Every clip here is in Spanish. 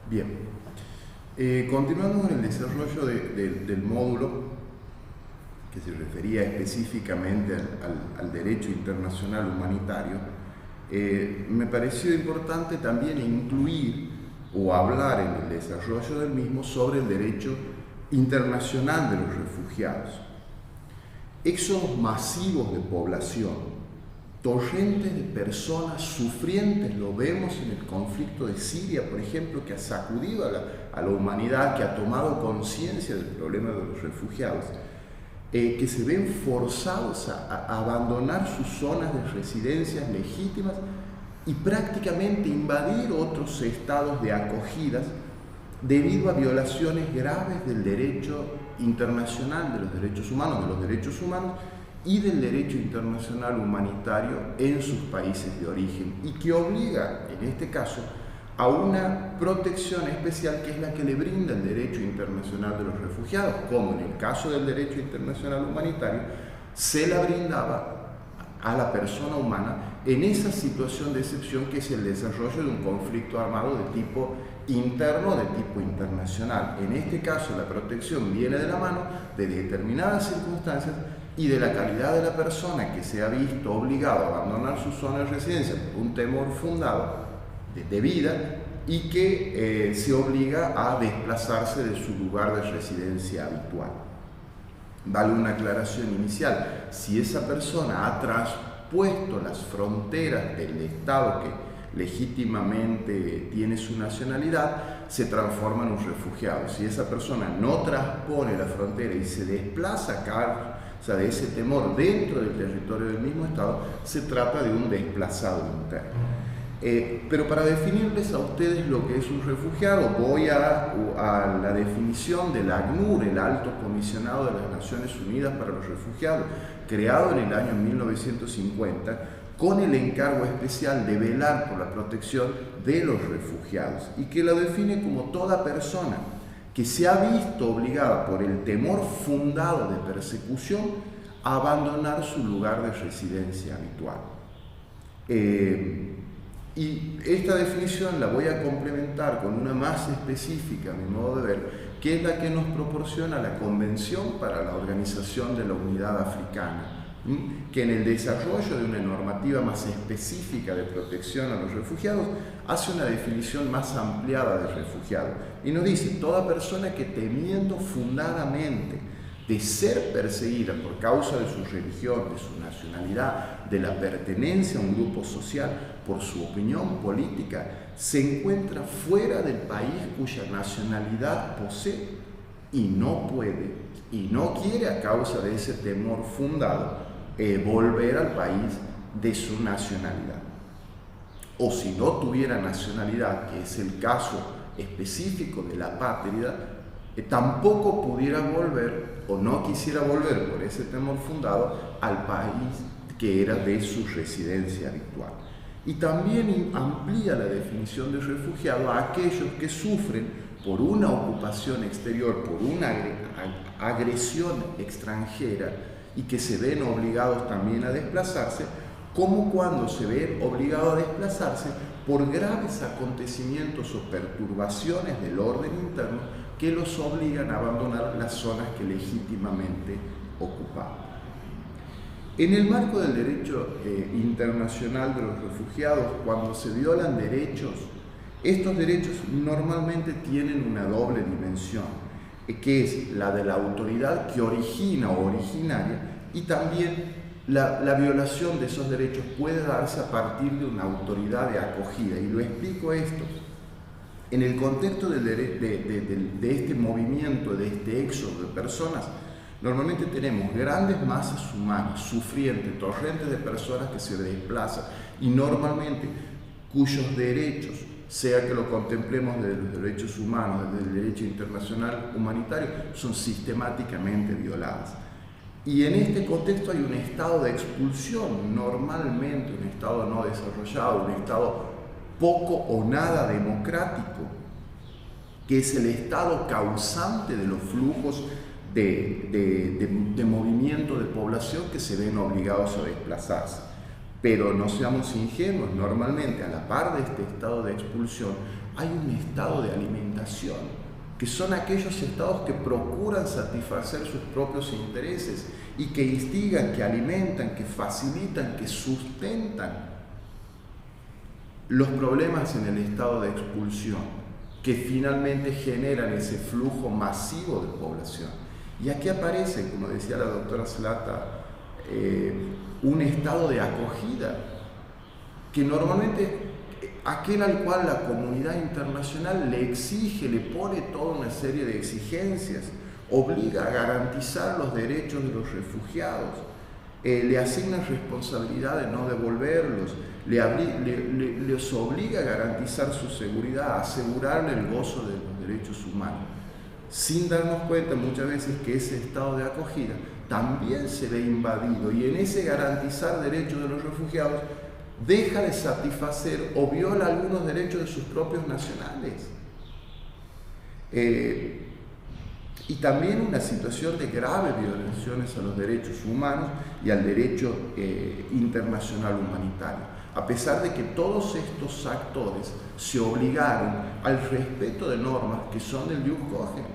Bien, continuando con el desarrollo del módulo que se refería específicamente al derecho internacional humanitario, me pareció importante también incluir o hablar en el desarrollo del mismo sobre el derecho internacional de los refugiados. Éxodos masivos de población, torrentes de personas sufrientes, lo vemos en el conflicto de Siria, por ejemplo, que ha sacudido a la humanidad, que ha tomado conciencia del problema de los refugiados, que se ven forzados a abandonar sus zonas de residencias legítimas y prácticamente invadir otros estados de acogidas debido a violaciones graves del derecho internacional, de los derechos humanos y del derecho internacional humanitario en sus países de origen, y que obliga, en este caso, a una protección especial que es la que le brinda el derecho internacional de los refugiados, como en el caso del derecho internacional humanitario se la brindaba a la persona humana en esa situación de excepción que es el desarrollo de un conflicto armado de tipo interno o de tipo internacional. En este caso la protección viene de la mano de determinadas circunstancias y de la calidad de la persona que se ha visto obligado a abandonar su zona de residencia por un temor fundado de vida y que se obliga a desplazarse de su lugar de residencia habitual. Vale una aclaración inicial: si esa persona ha traspuesto las fronteras del Estado que legítimamente tiene su nacionalidad, se transforma en un refugiado. Si esa persona no transpone la frontera y se desplaza acá, o sea, de ese temor dentro del territorio del mismo Estado, se trata de un desplazado interno. Pero para definirles a ustedes lo que es un refugiado, voy a la definición del ACNUR, el Alto Comisionado de las Naciones Unidas para los Refugiados, creado en el año 1950, con el encargo especial de velar por la protección de los refugiados, y que lo define como toda persona que se ha visto obligada por el temor fundado de persecución a abandonar su lugar de residencia habitual. Y esta definición la voy a complementar con una más específica, a mi modo de ver, que es la que nos proporciona la Convención para la Organización de la Unidad Africana, que en el desarrollo de una normativa más específica de protección a los refugiados hace una definición más ampliada de refugiado y nos dice: toda persona que, temiendo fundadamente de ser perseguida por causa de su religión, de su nacionalidad, de la pertenencia a un grupo social, por su opinión política, se encuentra fuera del país cuya nacionalidad posee y no puede y no quiere, a causa de ese temor fundado, volver al país de su nacionalidad. O si no tuviera nacionalidad, que es el caso específico de la apátrida, tampoco pudiera volver o no quisiera volver por ese temor fundado al país que era de su residencia habitual. Y también amplía la definición de refugiado a aquellos que sufren por una ocupación exterior, por una agresión extranjera, y que se ven obligados también a desplazarse, como cuando se ven obligados a desplazarse por graves acontecimientos o perturbaciones del orden interno que los obligan a abandonar las zonas que legítimamente ocupaban. En el marco del derecho internacional de los refugiados, cuando se violan derechos, estos derechos normalmente tienen una doble dimensión, que es la de la autoridad que origina o originaria, y también la violación de esos derechos puede darse a partir de una autoridad de acogida. Y lo explico esto. En el contexto de este movimiento, de este éxodo de personas, normalmente tenemos grandes masas humanas, sufrientes, torrentes de personas que se desplazan y normalmente cuyos derechos, sea que lo contemplemos desde los derechos humanos, desde el derecho internacional humanitario, son sistemáticamente violadas. Y en este contexto hay un estado de expulsión, normalmente un estado no desarrollado, un estado poco o nada democrático, que es el estado causante de los flujos de movimiento de población que se ven obligados a desplazarse. Pero no seamos ingenuos, normalmente a la par de este estado de expulsión hay un estado de alimentación, que son aquellos estados que procuran satisfacer sus propios intereses y que instigan, que alimentan, que facilitan, que sustentan los problemas en el estado de expulsión, que finalmente generan ese flujo masivo de población. Y aquí aparece, como decía la doctora Zlata, un estado de acogida, que normalmente aquel al cual la comunidad internacional le exige, le pone toda una serie de exigencias, obliga a garantizar los derechos de los refugiados, le asignan responsabilidad de no devolverlos, les obliga a garantizar su seguridad, a asegurarle el gozo de los derechos humanos, sin darnos cuenta muchas veces que ese estado de acogida también se ve invadido, y en ese garantizar derechos de los refugiados deja de satisfacer o viola algunos derechos de sus propios nacionales. Y también una situación de graves violaciones a los derechos humanos y al derecho internacional humanitario, a pesar de que todos estos actores se obligaron al respeto de normas que son del Jus Cogens.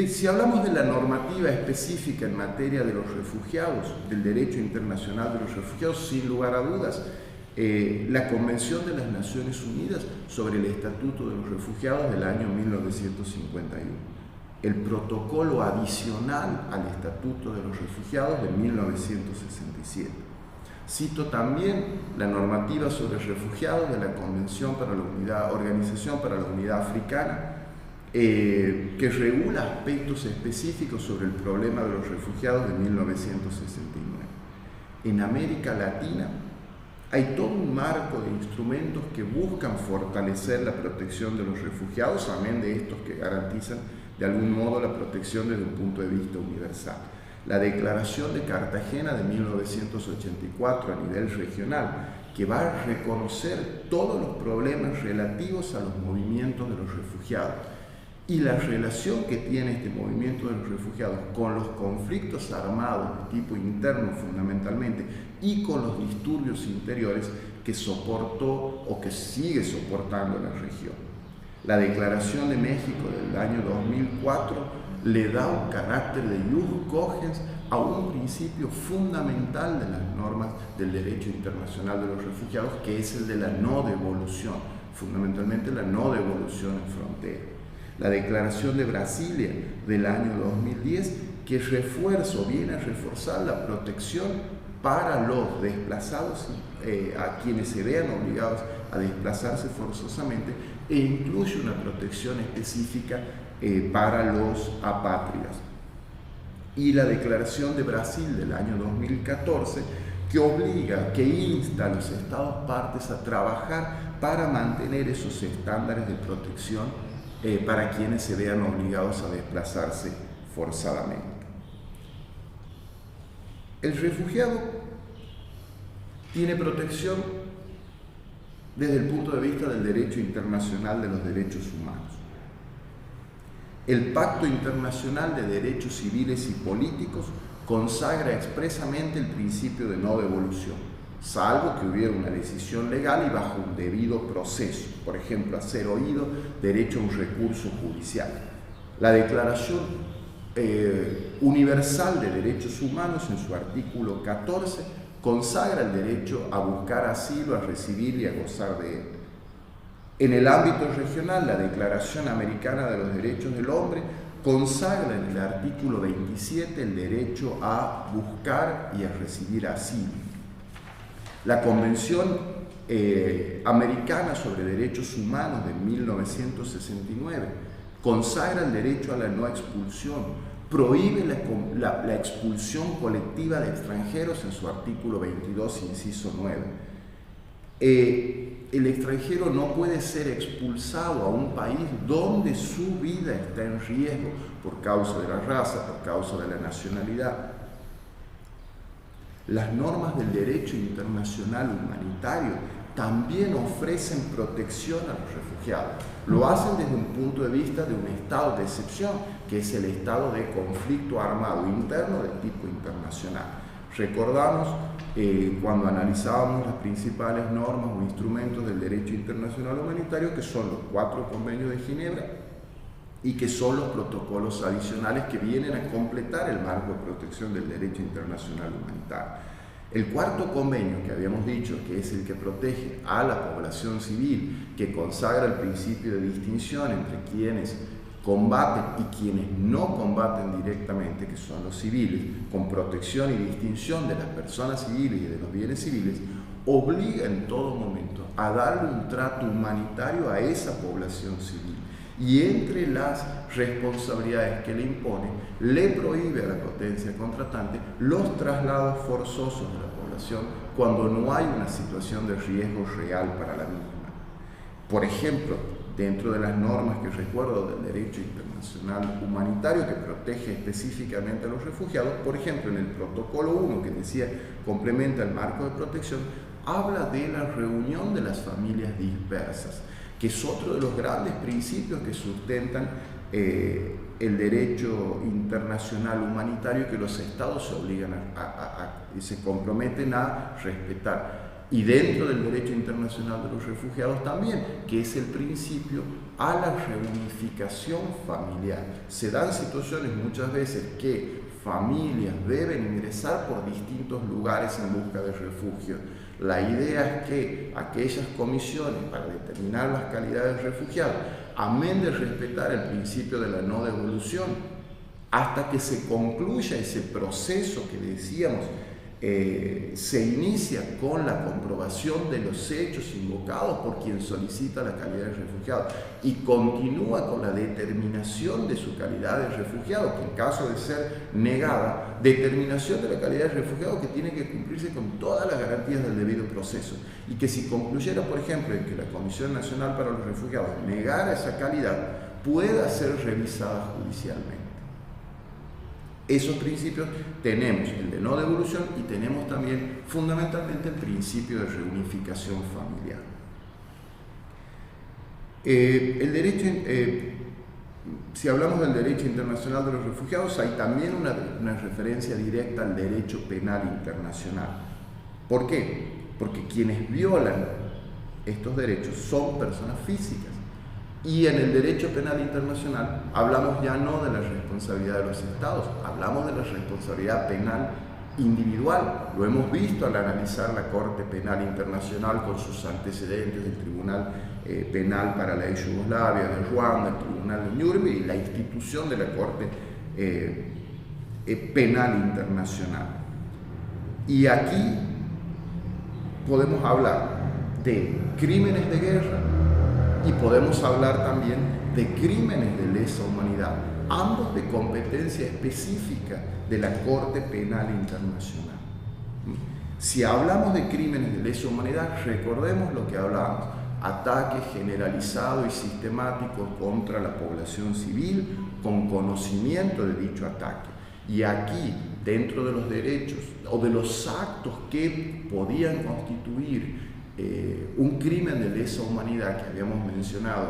Si hablamos de la normativa específica en materia de los refugiados, del derecho internacional de los refugiados, sin lugar a dudas, la Convención de las Naciones Unidas sobre el Estatuto de los Refugiados del año 1951, el protocolo adicional al Estatuto de los Refugiados de 1967. Cito también la normativa sobre refugiados de la Convención para la Unidad, Organización para la Unidad Africana, que regula aspectos específicos sobre el problema de los refugiados de 1969. En América Latina hay todo un marco de instrumentos que buscan fortalecer la protección de los refugiados, amén de estos que garantizan de algún modo la protección desde un punto de vista universal. La Declaración de Cartagena de 1984 a nivel regional, que va a reconocer todos los problemas relativos a los movimientos de los refugiados y la relación que tiene este movimiento de los refugiados con los conflictos armados de tipo interno fundamentalmente y con los disturbios interiores que soportó o que sigue soportando la región. La Declaración de México del año 2004 le da un carácter de Jus Cogens a un principio fundamental de las normas del derecho internacional de los refugiados, que es el de la no devolución, fundamentalmente la no devolución en frontera. La Declaración de Brasilia del año 2010, que viene a reforzar la protección para los desplazados, a quienes se vean obligados a desplazarse forzosamente, e incluye una protección específica para los apátridas. Y la Declaración de Brasil del año 2014, que insta a los Estados partes a trabajar para mantener esos estándares de protección para quienes se vean obligados a desplazarse forzadamente. El refugiado tiene protección desde el punto de vista del derecho internacional de los derechos humanos. El Pacto Internacional de Derechos Civiles y Políticos consagra expresamente el principio de no devolución, salvo que hubiera una decisión legal y bajo un debido proceso, por ejemplo, a ser oído, derecho a un recurso judicial. La Declaración Universal de Derechos Humanos, en su artículo 14, consagra el derecho a buscar asilo, a recibir y a gozar de él. En el ámbito regional, la Declaración Americana de los Derechos del Hombre consagra en el artículo 27 el derecho a buscar y a recibir asilo. La Convención Americana sobre Derechos Humanos de 1969 consagra el derecho a la no expulsión, prohíbe la expulsión colectiva de extranjeros en su artículo 22, inciso 9. El extranjero no puede ser expulsado a un país donde su vida está en riesgo por causa de la raza, por causa de la nacionalidad. Las normas del derecho internacional humanitario también ofrecen protección a los refugiados. Lo hacen desde un punto de vista de un estado de excepción, que es el estado de conflicto armado interno de tipo internacional. Recordamos cuando analizábamos las principales normas o instrumentos del derecho internacional humanitario, que son los 4 convenios de Ginebra y que son los protocolos adicionales que vienen a completar el marco de protección del derecho internacional humanitario. El 4º convenio que habíamos dicho, que es el que protege a la población civil, que consagra el principio de distinción entre quienes combaten y quienes no combaten directamente, que son los civiles, con protección y distinción de las personas civiles y de los bienes civiles, obliga en todo momento a darle un trato humanitario a esa población civil. Y entre las responsabilidades que le impone, le prohíbe a la potencia contratante los traslados forzosos de la población cuando no hay una situación de riesgo real para la misma. Por ejemplo, dentro de las normas que recuerdo del derecho internacional humanitario que protege específicamente a los refugiados, por ejemplo, en el protocolo 1, que decía complementa el marco de protección, habla de la reunión de las familias dispersas, que es otro de los grandes principios que sustentan el derecho internacional humanitario, que los estados se obligan y se comprometen a respetar. Y dentro del derecho internacional de los refugiados también, que es el principio a la reunificación familiar. Se dan situaciones muchas veces que familias deben ingresar por distintos lugares en busca de refugio. La idea es que aquellas comisiones para determinar las calidades de refugiados, amén de respetar el principio de la no devolución, hasta que se concluya ese proceso que decíamos, se inicia con la comprobación de los hechos invocados por quien solicita la calidad de refugiado y continúa con la determinación de su calidad de refugiado, que en caso de ser negada, determinación de la calidad de refugiado que tiene que cumplirse con todas las garantías del debido proceso, y que si concluyera, por ejemplo, en que la Comisión Nacional para los Refugiados negara esa calidad, pueda ser revisada judicialmente. Esos principios tenemos, el de no devolución, y tenemos también fundamentalmente el principio de reunificación familiar. El derecho, si hablamos del derecho internacional de los refugiados, hay también una referencia directa al derecho penal internacional. ¿Por qué? Porque quienes violan estos derechos son personas físicas. Y en el derecho penal internacional hablamos ya no de la responsabilidad de los estados, hablamos de la responsabilidad penal individual. Lo hemos visto al analizar la Corte Penal Internacional con sus antecedentes del Tribunal Penal para la Yugoslavia, de Ruanda, el Tribunal de Nuremberg y la institución de la Corte Penal Internacional. Y aquí podemos hablar de crímenes de guerra, y podemos hablar también de crímenes de lesa humanidad, ambos de competencia específica de la Corte Penal Internacional. Si hablamos de crímenes de lesa humanidad, recordemos lo que hablábamos: ataque generalizado y sistemático contra la población civil con conocimiento de dicho ataque. Y aquí, dentro de los derechos o de los actos que podían constituir un crimen de lesa humanidad que habíamos mencionado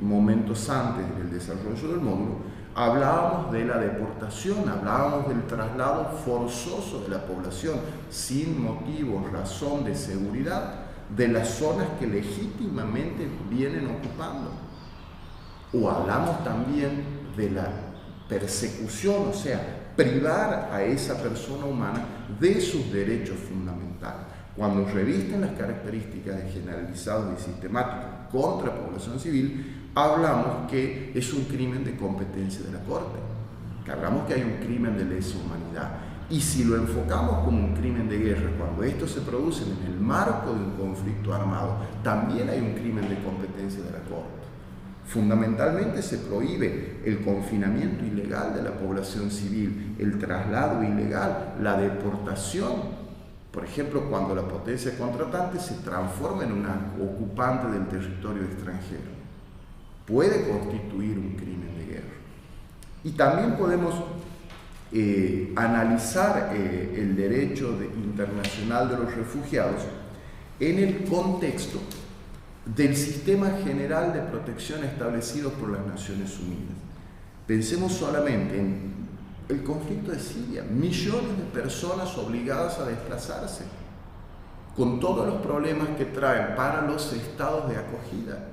momentos antes del desarrollo del módulo, hablábamos de la deportación, hablábamos del traslado forzoso de la población sin motivo, razón de seguridad de las zonas que legítimamente vienen ocupando. O hablamos también de la persecución, o sea, privar a esa persona humana de sus derechos fundamentales. Cuando revisten las características de generalizado y sistemático contra la población civil, hablamos que es un crimen de competencia de la Corte, que hablamos que hay un crimen de lesa humanidad. Y si lo enfocamos como un crimen de guerra, cuando estos se producen en el marco de un conflicto armado, también hay un crimen de competencia de la Corte. Fundamentalmente se prohíbe el confinamiento ilegal de la población civil, el traslado ilegal, la deportación. Por ejemplo, cuando la potencia contratante se transforma en una ocupante del territorio extranjero, puede constituir un crimen de guerra. Y también podemos analizar el derecho internacional de los refugiados en el contexto del sistema general de protección establecido por las Naciones Unidas. Pensemos solamente en el conflicto de Siria, millones de personas obligadas a desplazarse, con todos los problemas que traen para los estados de acogida,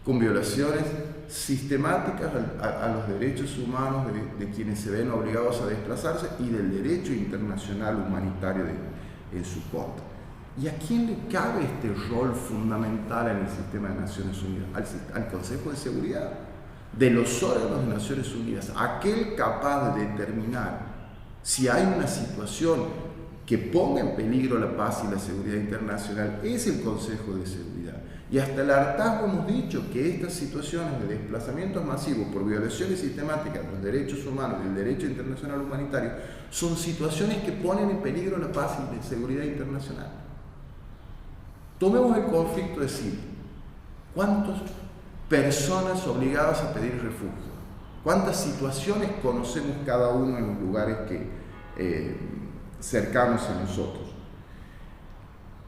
con violaciones sistemáticas a los derechos humanos de quienes se ven obligados a desplazarse y del derecho internacional humanitario en su contra. ¿Y a quién le cabe este rol fundamental en el sistema de Naciones Unidas? Al Consejo de Seguridad. De los órganos de Naciones Unidas, aquel capaz de determinar si hay una situación que ponga en peligro la paz y la seguridad internacional es el Consejo de Seguridad. Y hasta el hartazgo hemos dicho que estas situaciones de desplazamientos masivos por violaciones sistemáticas de los derechos humanos y el derecho internacional humanitario son situaciones que ponen en peligro la paz y la seguridad internacional. Tomemos el conflicto de Siria. ¿Cuántas personas obligadas a pedir refugio? ¿Cuántas situaciones conocemos cada uno en los lugares cercanos a nosotros?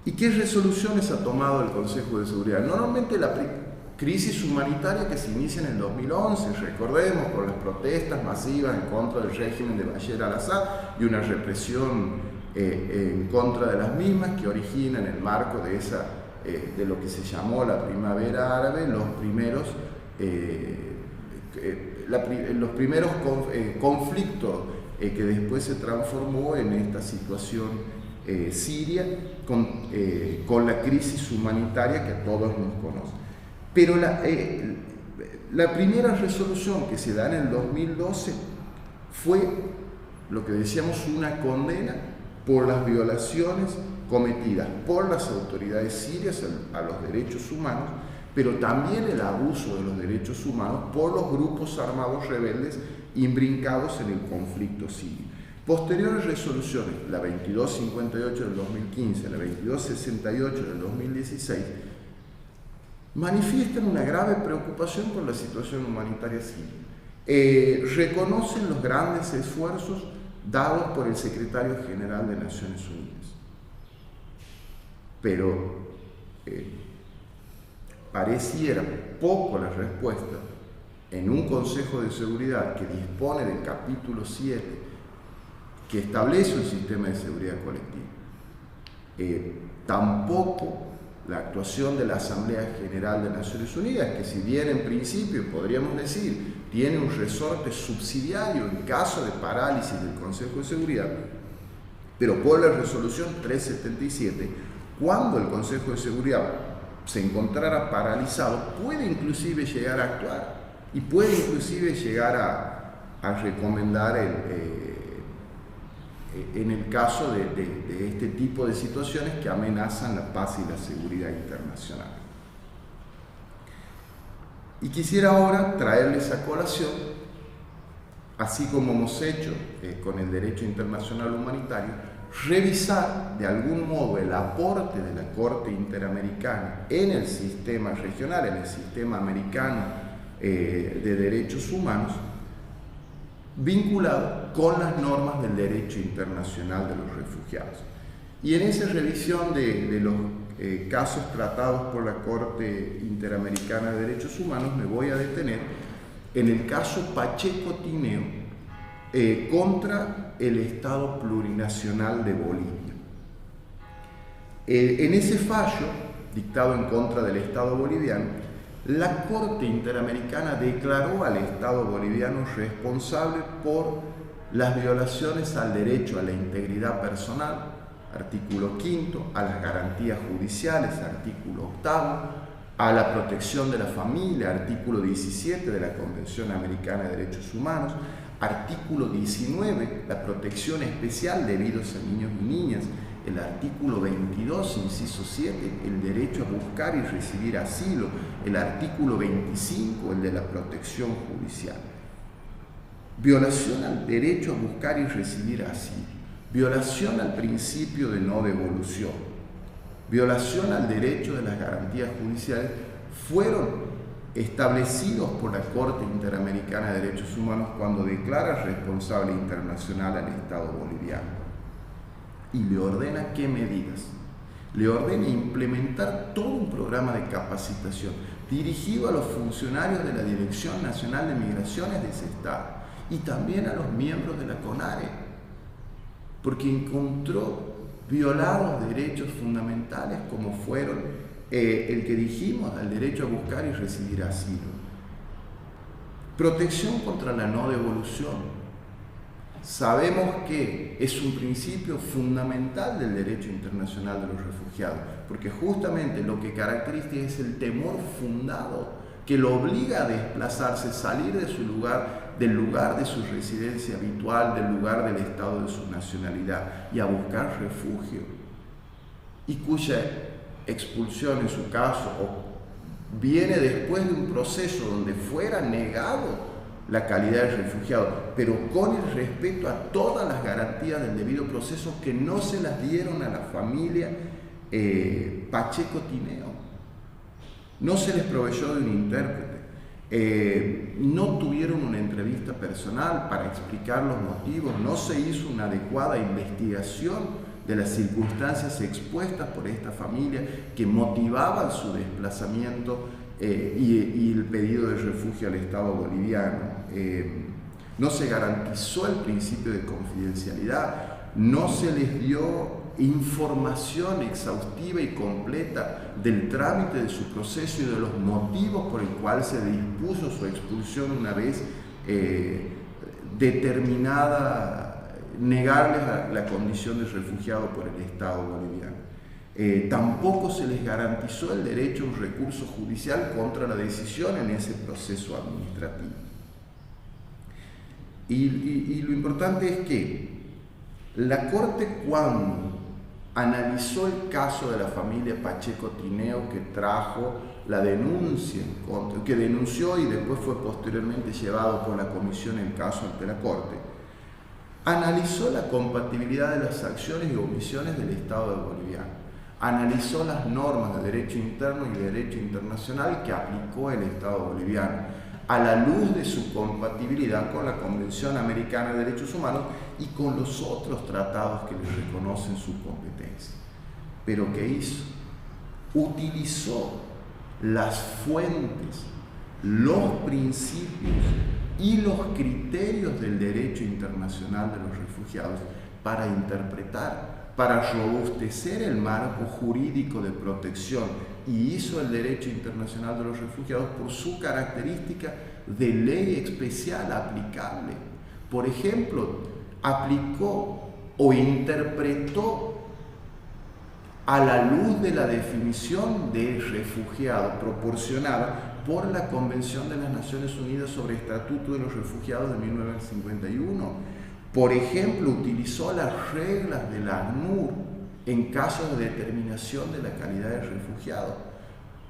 ¿Y qué resoluciones ha tomado el Consejo de Seguridad? Normalmente la crisis humanitaria que se inicia en el 2011, recordemos, por las protestas masivas en contra del régimen de Bashar al-Assad y una represión en contra de las mismas que origina en el marco de lo que se llamó la Primavera Árabe, los primeros conflictos que después se transformó en esta situación siria con la crisis humanitaria que todos nos conocen. Pero la primera resolución que se da en el 2012 fue lo que decíamos una condena por las violaciones cometidas por las autoridades sirias a los derechos humanos, pero también el abuso de los derechos humanos por los grupos armados rebeldes imbrincados en el conflicto sirio. Posteriores resoluciones, la 2258 del 2015, la 2268 del 2016, manifiestan una grave preocupación por la situación humanitaria siria. Reconocen los grandes esfuerzos dados por el secretario general de Naciones Unidas. Pero pareciera poco la respuesta en un Consejo de Seguridad que dispone del capítulo 7, que establece un sistema de seguridad colectiva. Tampoco la actuación de la Asamblea General de Naciones Unidas, que si bien en principio podríamos decir tiene un resorte subsidiario en caso de parálisis del Consejo de Seguridad, pero por la resolución 377, cuando el Consejo de Seguridad se encontrara paralizado, puede inclusive llegar a actuar y puede inclusive llegar a recomendar en el caso de este tipo de situaciones que amenazan la paz y la seguridad internacional. Y quisiera ahora traerles a colación, así como hemos hecho con el derecho internacional humanitario, revisar de algún modo el aporte de la Corte Interamericana en el sistema regional, en el sistema americano de derechos humanos, vinculado con las normas del derecho internacional de los refugiados. Y en esa revisión de los casos tratados por la Corte Interamericana de Derechos Humanos me voy a detener en el caso Pacheco Tineo contra el Estado Plurinacional de Bolivia. En ese fallo, dictado en contra del Estado boliviano, la Corte Interamericana declaró al Estado boliviano responsable por las violaciones al derecho a la integridad personal, artículo 5, a las garantías judiciales, artículo 8, a la protección de la familia, artículo 17 de la Convención Americana de Derechos Humanos, artículo 19, la protección especial debidos a niños y niñas, el artículo 22, inciso 7, el derecho a buscar y recibir asilo, el artículo 25, el de la protección judicial. Violación al derecho a buscar y recibir asilo, violación al principio de no devolución, violación al derecho de las garantías judiciales fueron establecidos por la Corte Interamericana de Derechos Humanos cuando declara responsable internacional al Estado boliviano. Y le ordena qué medidas. Le ordena implementar todo un programa de capacitación dirigido a los funcionarios de la Dirección Nacional de Migraciones de ese Estado y también a los miembros de la CONARE, porque encontró violados derechos fundamentales como fueron el que dijimos, el derecho a buscar y recibir asilo. Protección contra la no devolución. Sabemos que es un principio fundamental del derecho internacional de los refugiados, porque justamente lo que caracteriza es el temor fundado que lo obliga a desplazarse, salir de su lugar, del lugar de su residencia habitual, del lugar del estado de su nacionalidad y a buscar refugio, y cuya expulsión en su caso viene después de un proceso donde fuera negado la calidad de refugiado, pero con el respeto a todas las garantías del debido proceso que no se las dieron a la familia Pacheco Tineo. No se les proveyó de un intérprete, no tuvieron una entrevista personal para explicar los motivos, no se hizo una adecuada investigación de las circunstancias expuestas por esta familia que motivaban su desplazamiento y el pedido de refugio al Estado boliviano. No se garantizó el principio de confidencialidad, no se les dio información exhaustiva y completa del trámite de su proceso y de los motivos por el cual se dispuso su expulsión una vez determinada, negarles la condición de refugiado por el Estado boliviano. Tampoco se les garantizó el derecho a un recurso judicial contra la decisión en ese proceso administrativo. Y lo importante es que la Corte, cuando analizó el caso de la familia Pacheco Tineo, que trajo la denuncia, que denunció y después fue posteriormente llevado por la comisión el caso ante la Corte, analizó la compatibilidad de las acciones y omisiones del Estado boliviano, analizó las normas de derecho interno y de derecho internacional que aplicó el Estado boliviano, a la luz de su compatibilidad con la Convención Americana de Derechos Humanos y con los otros tratados que les reconocen su competencia. Pero ¿qué hizo? Utilizó las fuentes, los principios y los criterios del derecho internacional de los refugiados para interpretar, para robustecer el marco jurídico de protección, y hizo el derecho internacional de los refugiados por su característica de ley especial aplicable. Por ejemplo, aplicó o interpretó a la luz de la definición de refugiado proporcionada por la Convención de las Naciones Unidas sobre el Estatuto de los Refugiados de 1951. Por ejemplo, utilizó las reglas de la ACNUR en casos de determinación de la calidad de refugiado,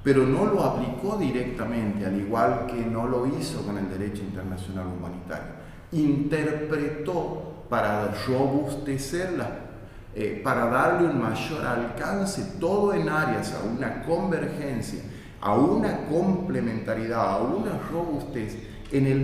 pero no lo aplicó directamente, al igual que no lo hizo con el derecho internacional humanitario. Interpretó para robustecerla, para darle un mayor alcance, todo en áreas a una convergencia, a una complementariedad, a una robustez en el